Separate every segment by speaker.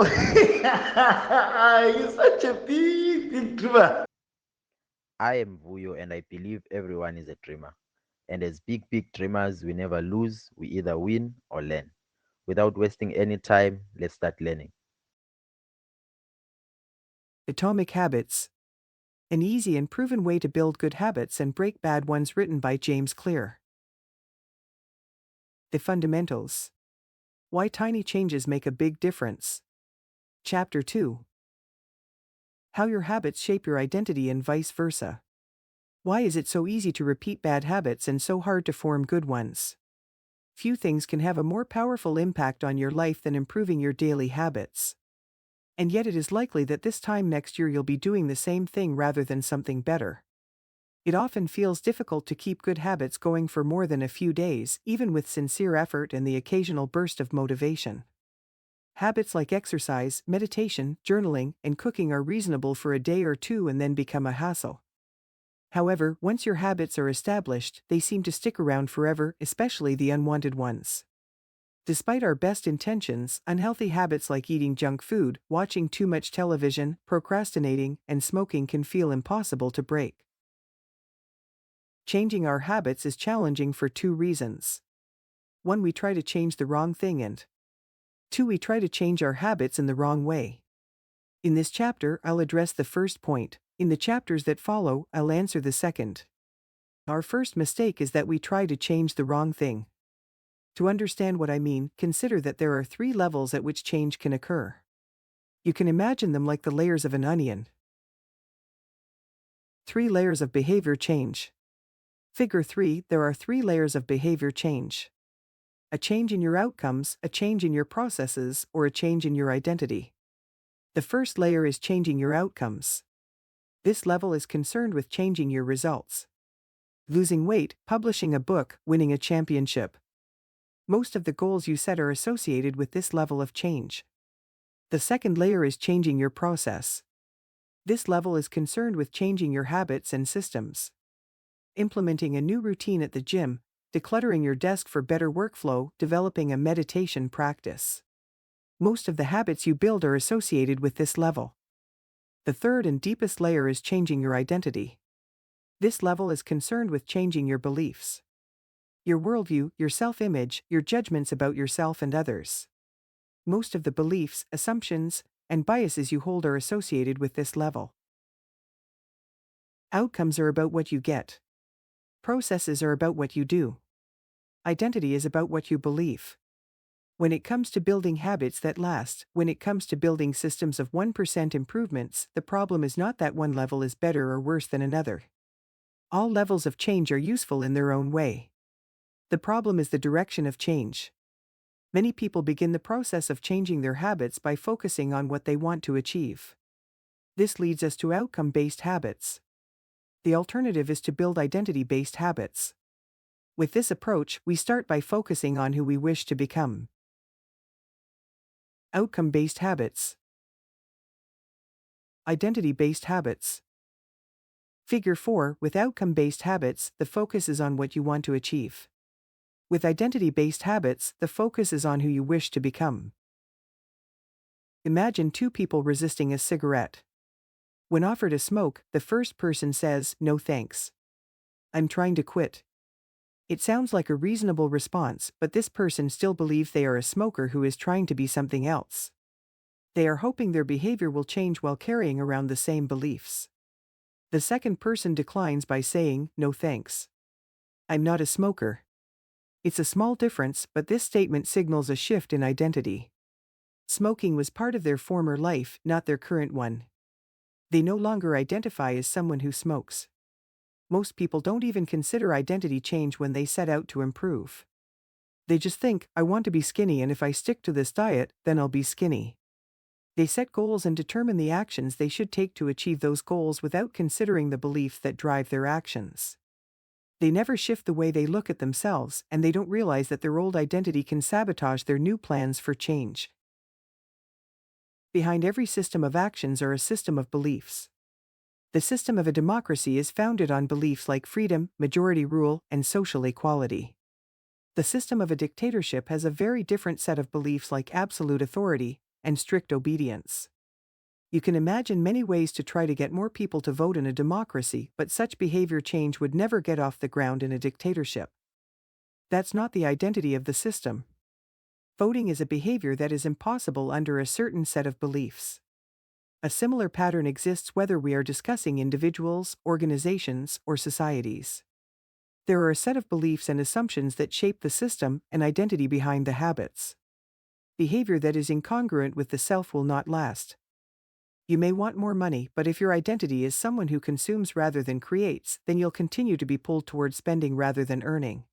Speaker 1: You're such a big dreamer.
Speaker 2: I am Vuyo and I believe everyone is a dreamer. And as big dreamers, we never lose, we either win or learn. Without wasting any time, let's start learning.
Speaker 3: Atomic Habits. An easy and proven way to build good habits and break bad ones, written by James Clear. The Fundamentals. Why Tiny Changes Make a Big Difference. Chapter 2. How Your Habits Shape Your Identity and Vice Versa. Why is it so easy to repeat bad habits and so hard to form good ones? Few things can have a more powerful impact on your life than improving your daily habits. And yet it is likely that this time next year you'll be doing the same thing rather than something better. It often feels difficult to keep good habits going for more than a few days, even with sincere effort and the occasional burst of motivation. Habits like exercise, meditation, journaling, and cooking are reasonable for a day or two and then become a hassle. However, once your habits are established, they seem to stick around forever, especially the unwanted ones. Despite our best intentions, unhealthy habits like eating junk food, watching too much television, procrastinating, and smoking can feel impossible to break. Changing our habits is challenging for two reasons. 1. We try to change the wrong thing, and 2. We try to change our habits in the wrong way. In this chapter, I'll address the first point. In the chapters that follow, I'll answer the second. Our first mistake is that we try to change the wrong thing. To understand what I mean, consider that there are 3 levels at which change can occur. You can imagine them like the layers of an onion. 3 layers of behavior change. Figure 3, there are 3 layers of behavior change. A change in your outcomes, a change in your processes, or a change in your identity. The first layer is changing your outcomes. This level is concerned with changing your results. Losing weight, publishing a book, winning a championship. Most of the goals you set are associated with this level of change. The second layer is changing your process. This level is concerned with changing your habits and systems. Implementing a new routine at the gym, decluttering your desk for better workflow, developing a meditation practice. Most of the habits you build are associated with this level. The third and deepest layer is changing your identity. This level is concerned with changing your beliefs. Your worldview, your self-image, your judgments about yourself and others. Most of the beliefs, assumptions, and biases you hold are associated with this level. Outcomes are about what you get. Processes are about what you do. Identity is about what you believe. When it comes to building habits that last, when it comes to building systems of 1% improvements, the problem is not that one level is better or worse than another. All levels of change are useful in their own way. The problem is the direction of change. Many people begin the process of changing their habits by focusing on what they want to achieve. This leads us to outcome-based habits. The alternative is to build identity-based habits. With this approach, we start by focusing on who we wish to become. Outcome-based habits. Identity-based habits. Figure 4, with outcome-based habits, the focus is on what you want to achieve. With identity-based habits, the focus is on who you wish to become. Imagine 2 people resisting a cigarette. When offered a smoke, the first person says, "No thanks. I'm trying to quit." It sounds like a reasonable response, but this person still believes they are a smoker who is trying to be something else. They are hoping their behavior will change while carrying around the same beliefs. The second person declines by saying, "No thanks. I'm not a smoker." It's a small difference, but this statement signals a shift in identity. Smoking was part of their former life, not their current one. They no longer identify as someone who smokes. Most people don't even consider identity change when they set out to improve. They just think, "I want to be skinny, and if I stick to this diet, then I'll be skinny." They set goals and determine the actions they should take to achieve those goals without considering the beliefs that drive their actions. They never shift the way they look at themselves, and they don't realize that their old identity can sabotage their new plans for change. Behind every system of actions are a system of beliefs. The system of a democracy is founded on beliefs like freedom, majority rule, and social equality. The system of a dictatorship has a very different set of beliefs like absolute authority, and strict obedience. You can imagine many ways to try to get more people to vote in a democracy, but such behavior change would never get off the ground in a dictatorship. That's not the identity of the system. Voting is a behavior that is impossible under a certain set of beliefs. A similar pattern exists whether we are discussing individuals, organizations, or societies. There are a set of beliefs and assumptions that shape the system and identity behind the habits. Behavior that is incongruent with the self will not last. You may want more money, but if your identity is someone who consumes rather than creates, then you'll continue to be pulled towards spending rather than earning.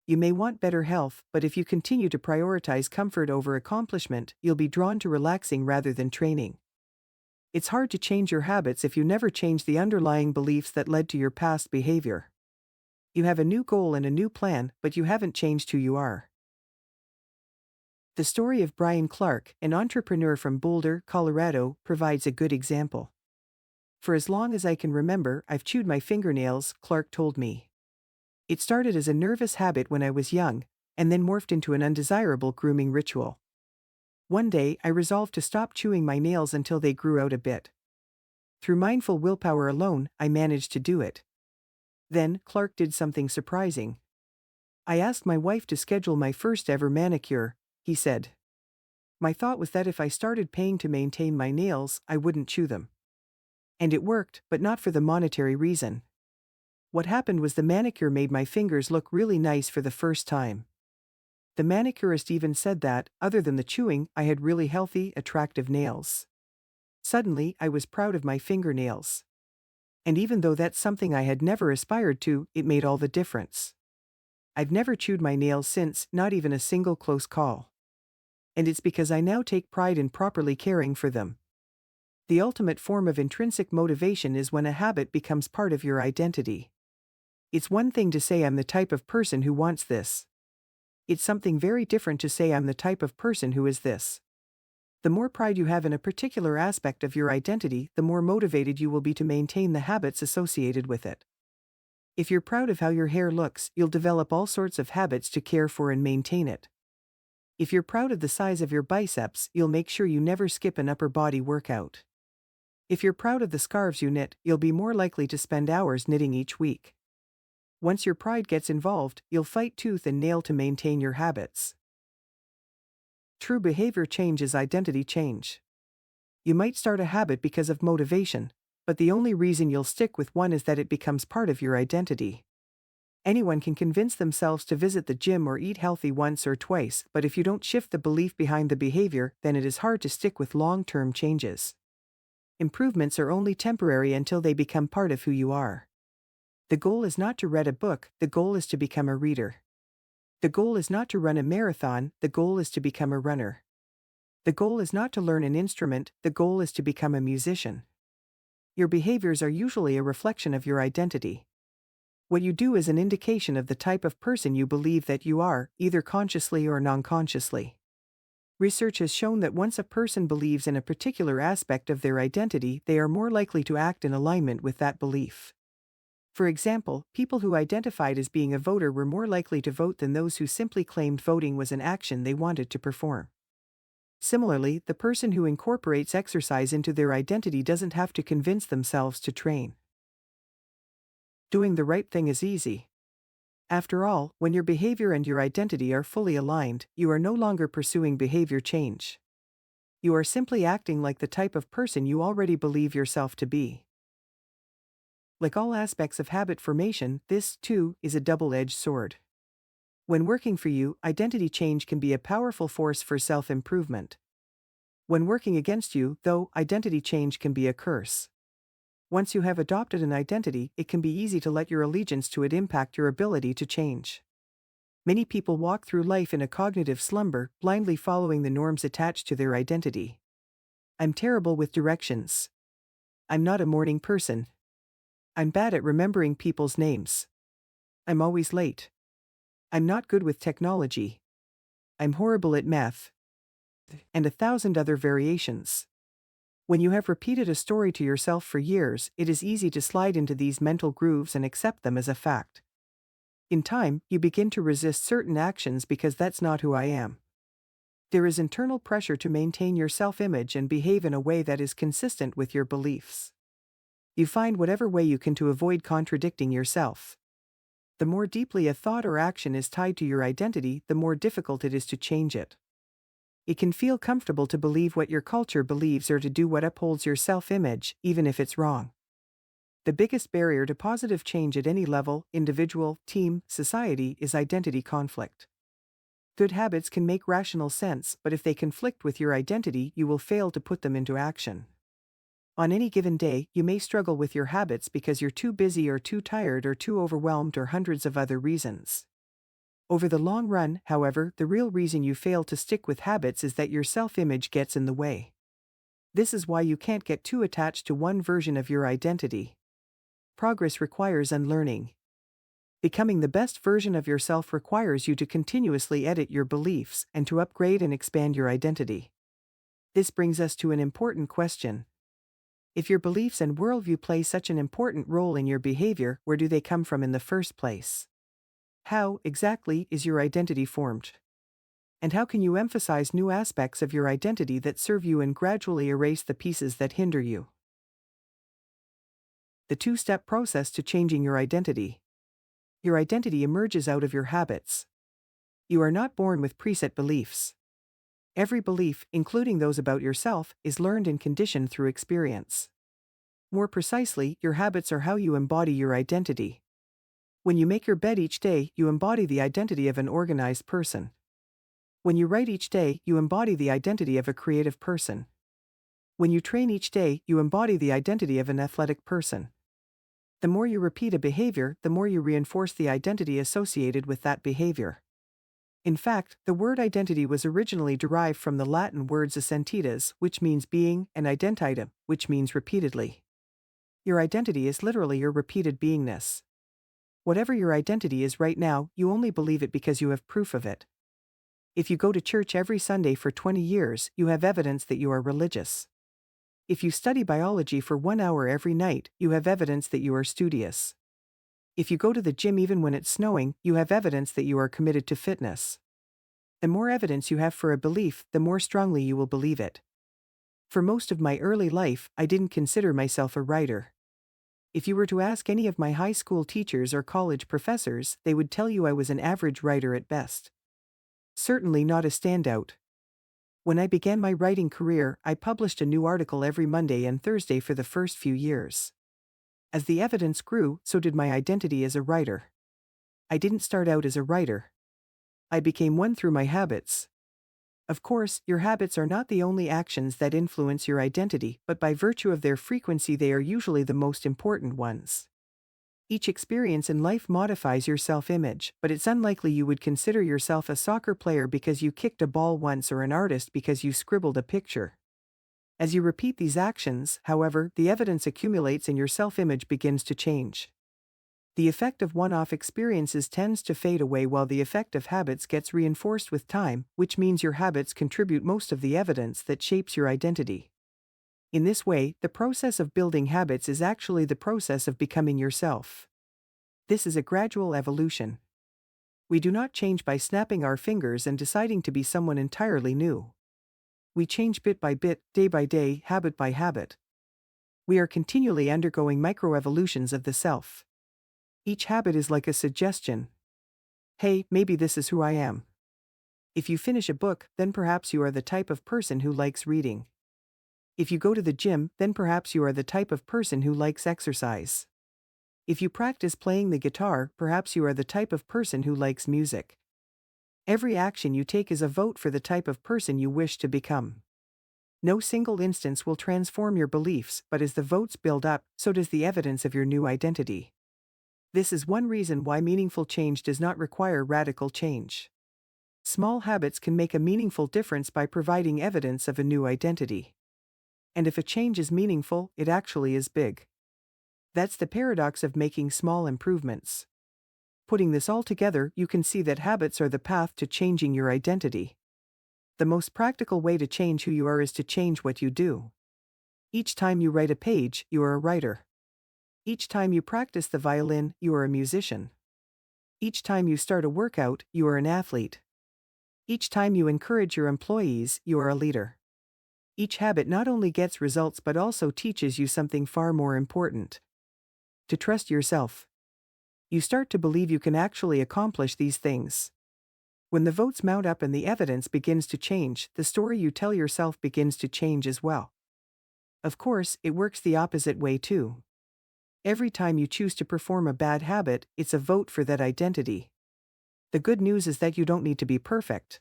Speaker 3: You may want better health, but if you continue to prioritize comfort over accomplishment, you'll be drawn to relaxing rather than training. It's hard to change your habits if you never change the underlying beliefs that led to your past behavior. You have a new goal and a new plan, but you haven't changed who you are. The story of Brian Clark, an entrepreneur from Boulder, Colorado, provides a good example. For as long as I can remember, I've chewed my fingernails, Clark told me. It started as a nervous habit when I was young, and then morphed into an undesirable grooming ritual. One day, I resolved to stop chewing my nails until they grew out a bit. Through mindful willpower alone, I managed to do it. Then, Clark did something surprising. I asked my wife to schedule my first ever manicure, he said. My thought was that if I started paying to maintain my nails, I wouldn't chew them. And it worked, but not for the monetary reason. What happened was the manicure made my fingers look really nice for the first time. The manicurist even said that, other than the chewing, I had really healthy, attractive nails. Suddenly, I was proud of my fingernails. And even though that's something I had never aspired to, it made all the difference. I've never chewed my nails since, not even a single close call. And it's because I now take pride in properly caring for them. The ultimate form of intrinsic motivation is when a habit becomes part of your identity. It's one thing to say I'm the type of person who wants this. It's something very different to say I'm the type of person who is this. The more pride you have in a particular aspect of your identity, the more motivated you will be to maintain the habits associated with it. If you're proud of how your hair looks, you'll develop all sorts of habits to care for and maintain it. If you're proud of the size of your biceps, you'll make sure you never skip an upper body workout. If you're proud of the scarves you knit, you'll be more likely to spend hours knitting each week. Once your pride gets involved, you'll fight tooth and nail to maintain your habits. True behavior change is identity change. You might start a habit because of motivation, but the only reason you'll stick with one is that it becomes part of your identity. Anyone can convince themselves to visit the gym or eat healthy once or twice, but if you don't shift the belief behind the behavior, then it is hard to stick with long-term changes. Improvements are only temporary until they become part of who you are. The goal is not to read a book, the goal is to become a reader. The goal is not to run a marathon, the goal is to become a runner. The goal is not to learn an instrument, the goal is to become a musician. Your behaviors are usually a reflection of your identity. What you do is an indication of the type of person you believe that you are, either consciously or non-consciously. Research has shown that once a person believes in a particular aspect of their identity, they are more likely to act in alignment with that belief. For example, people who identified as being a voter were more likely to vote than those who simply claimed voting was an action they wanted to perform. Similarly, the person who incorporates exercise into their identity doesn't have to convince themselves to train. Doing the right thing is easy. After all, when your behavior and your identity are fully aligned, you are no longer pursuing behavior change. You are simply acting like the type of person you already believe yourself to be. Like all aspects of habit formation, this, too, is a double-edged sword. When working for you, identity change can be a powerful force for self-improvement. When working against you, though, identity change can be a curse. Once you have adopted an identity, it can be easy to let your allegiance to it impact your ability to change. Many people walk through life in a cognitive slumber, blindly following the norms attached to their identity. I'm terrible with directions. I'm not a morning person. I'm bad at remembering people's names. I'm always late. I'm not good with technology. I'm horrible at math. And 1,000 other variations. When you have repeated a story to yourself for years, it is easy to slide into these mental grooves and accept them as a fact. In time, you begin to resist certain actions because that's not who I am. There is internal pressure to maintain your self-image and behave in a way that is consistent with your beliefs. You find whatever way you can to avoid contradicting yourself. The more deeply a thought or action is tied to your identity, the more difficult it is to change it. It can feel comfortable to believe what your culture believes or to do what upholds your self-image, even if it's wrong. The biggest barrier to positive change at any level, individual, team, society, is identity conflict. Good habits can make rational sense, but if they conflict with your identity, you will fail to put them into action. On any given day, you may struggle with your habits because you're too busy or too tired or too overwhelmed or hundreds of other reasons. Over the long run, however, the real reason you fail to stick with habits is that your self-image gets in the way. This is why you can't get too attached to one version of your identity. Progress requires unlearning. Becoming the best version of yourself requires you to continuously edit your beliefs and to upgrade and expand your identity. This brings us to an important question. If your beliefs and worldview play such an important role in your behavior, where do they come from in the first place? How, exactly, is your identity formed? And how can you emphasize new aspects of your identity that serve you and gradually erase the pieces that hinder you? The two-step process to changing your identity. Your identity emerges out of your habits. You are not born with preset beliefs. Every belief, including those about yourself, is learned and conditioned through experience. More precisely, your habits are how you embody your identity. When you make your bed each day, you embody the identity of an organized person. When you write each day, you embody the identity of a creative person. When you train each day, you embody the identity of an athletic person. The more you repeat a behavior, the more you reinforce the identity associated with that behavior. In fact, the word identity was originally derived from the Latin words essentitas, which means being, and identitam, which means repeatedly. Your identity is literally your repeated beingness. Whatever your identity is right now, you only believe it because you have proof of it. If you go to church every Sunday for 20 years, you have evidence that you are religious. If you study biology for 1 hour every night, you have evidence that you are studious. If you go to the gym even when it's snowing, you have evidence that you are committed to fitness. The more evidence you have for a belief, the more strongly you will believe it. For most of my early life, I didn't consider myself a writer. If you were to ask any of my high school teachers or college professors, they would tell you I was an average writer at best. Certainly not a standout. When I began my writing career, I published a new article every Monday and Thursday for the first few years. As the evidence grew, so did my identity as a writer. I didn't start out as a writer. I became one through my habits. Of course, your habits are not the only actions that influence your identity, but by virtue of their frequency they are usually the most important ones. Each experience in life modifies your self-image, but it's unlikely you would consider yourself a soccer player because you kicked a ball once or an artist because you scribbled a picture. As you repeat these actions, however, the evidence accumulates and your self-image begins to change. The effect of one-off experiences tends to fade away while the effect of habits gets reinforced with time, which means your habits contribute most of the evidence that shapes your identity. In this way, the process of building habits is actually the process of becoming yourself. This is a gradual evolution. We do not change by snapping our fingers and deciding to be someone entirely new. We change bit by bit, day by day, habit by habit. We are continually undergoing microevolutions of the self. Each habit is like a suggestion. Hey, maybe this is who I am. If you finish a book, then perhaps you are the type of person who likes reading. If you go to the gym, then perhaps you are the type of person who likes exercise. If you practice playing the guitar, perhaps you are the type of person who likes music. Every action you take is a vote for the type of person you wish to become. No single instance will transform your beliefs, but as the votes build up, so does the evidence of your new identity. This is one reason why meaningful change does not require radical change. Small habits can make a meaningful difference by providing evidence of a new identity. And if a change is meaningful, it actually is big. That's the paradox of making small improvements. Putting this all together, you can see that habits are the path to changing your identity. The most practical way to change who you are is to change what you do. Each time you write a page, you are a writer. Each time you practice the violin, you are a musician. Each time you start a workout, you are an athlete. Each time you encourage your employees, you are a leader. Each habit not only gets results but also teaches you something far more important: to trust yourself. You start to believe you can actually accomplish these things. When the votes mount up and the evidence begins to change, the story you tell yourself begins to change as well. Of course, it works the opposite way too. Every time you choose to perform a bad habit, it's a vote for that identity. The good news is that you don't need to be perfect.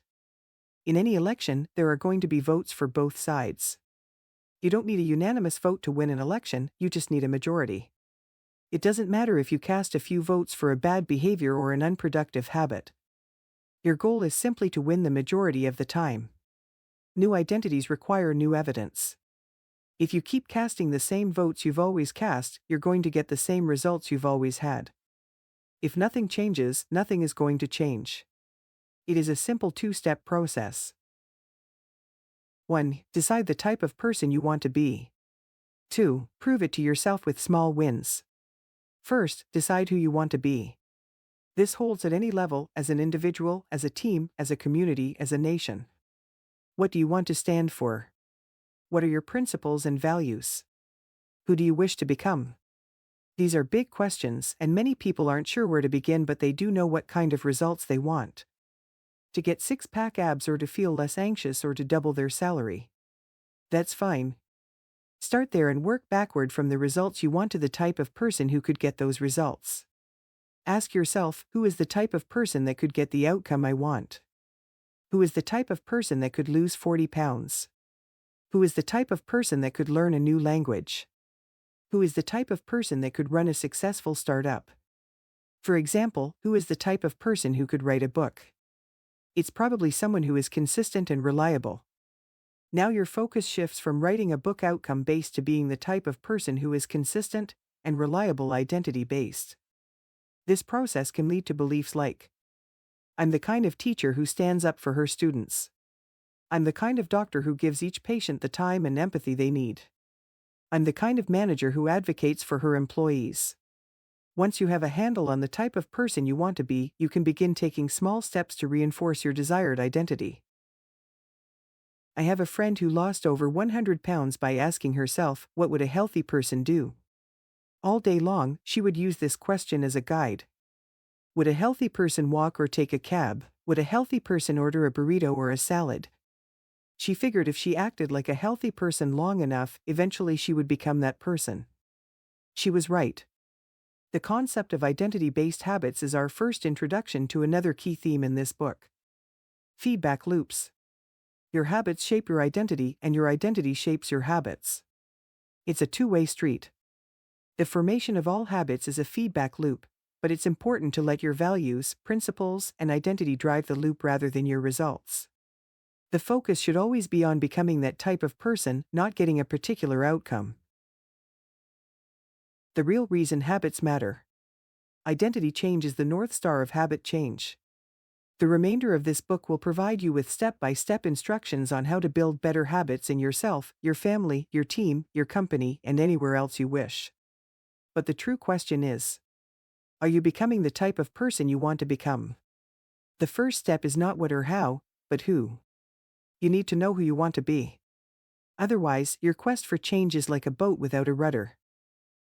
Speaker 3: In any election, there are going to be votes for both sides. You don't need a unanimous vote to win an election, you just need a majority. It doesn't matter if you cast a few votes for a bad behavior or an unproductive habit. Your goal is simply to win the majority of the time. New identities require new evidence. If you keep casting the same votes you've always cast, you're going to get the same results you've always had. If nothing changes, nothing is going to change. It is a simple two-step process. 1. Decide the type of person you want to be. 2. Prove it to yourself with small wins. First, decide who you want to be. This holds at any level, as an individual, as a team, as a community, as a nation. What do you want to stand for? What are your principles and values? Who do you wish to become? These are big questions, and many people aren't sure where to begin, but they do know what kind of results they want. To get six-pack abs, or to feel less anxious, or to double their salary. That's fine. Start there and work backward from the results you want to the type of person who could get those results. Ask yourself, who is the type of person that could get the outcome I want? Who is the type of person that could lose 40 pounds? Who is the type of person that could learn a new language? Who is the type of person that could run a successful startup? For example, who is the type of person who could write a book? It's probably someone who is consistent and reliable. Now your focus shifts from writing a book outcome-based to being the type of person who is consistent and reliable identity-based. This process can lead to beliefs like, I'm the kind of teacher who stands up for her students. I'm the kind of doctor who gives each patient the time and empathy they need. I'm the kind of manager who advocates for her employees. Once you have a handle on the type of person you want to be, you can begin taking small steps to reinforce your desired identity. I have a friend who lost over 100 pounds by asking herself, what would a healthy person do? All day long, she would use this question as a guide. Would a healthy person walk or take a cab? Would a healthy person order a burrito or a salad? She figured if she acted like a healthy person long enough, eventually she would become that person. She was right. The concept of identity-based habits is our first introduction to another key theme in this book. Feedback loops. Your habits shape your identity, and your identity shapes your habits. It's a two-way street. The formation of all habits is a feedback loop, but it's important to let your values, principles, and identity drive the loop rather than your results. The focus should always be on becoming that type of person, not getting a particular outcome. The real reason habits matter. Identity change is the North Star of habit change. The remainder of this book will provide you with step-by-step instructions on how to build better habits in yourself, your family, your team, your company, and anywhere else you wish. But the true question is, are you becoming the type of person you want to become? The first step is not what or how, but who. You need to know who you want to be. Otherwise, your quest for change is like a boat without a rudder.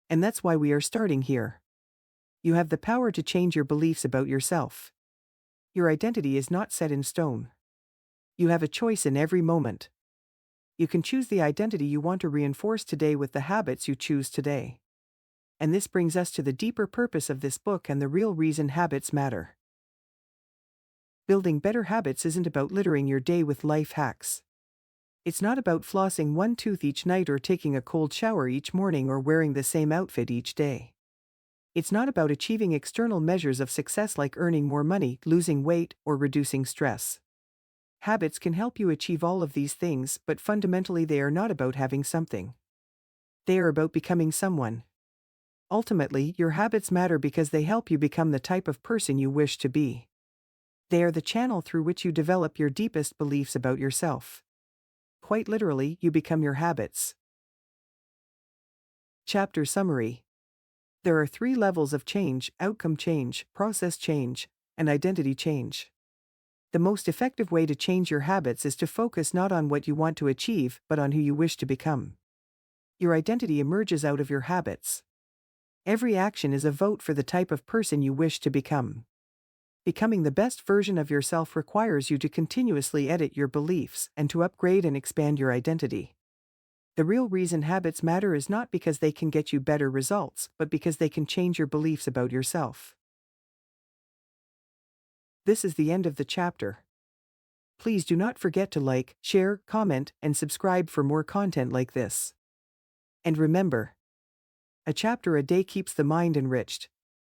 Speaker 3: And that's why we are starting here. You have the power to change your beliefs about yourself. Your identity is not set in stone. You have a choice in every moment. You can choose the identity you want to reinforce today with the habits you choose today. And this brings us to the deeper purpose of this book and the real reason habits matter. Building better habits isn't about littering your day with life hacks. It's not about flossing one tooth each night or taking a cold shower each morning or wearing the same outfit each day. It's not about achieving external measures of success like earning more money, losing weight, or reducing stress. Habits can help you achieve all of these things, but fundamentally they are not about having something. They are about becoming someone. Ultimately, your habits matter because they help you become the type of person you wish to be. They are the channel through which you develop your deepest beliefs about yourself. Quite literally, you become your habits. Chapter Summary. There are 3 levels of change: outcome change, process change, and identity change. The most effective way to change your habits is to focus not on what you want to achieve, but on who you wish to become. Your identity emerges out of your habits. Every action is a vote for the type of person you wish to become. Becoming the best version of yourself requires you to continuously edit your beliefs and to upgrade and expand your identity. The real reason habits matter is not because they can get you better results, but because they can change your beliefs about yourself. This is the end of the chapter. Please do not forget to like, share, comment, and subscribe for more content like this. And remember, a chapter a day keeps the mind enriched.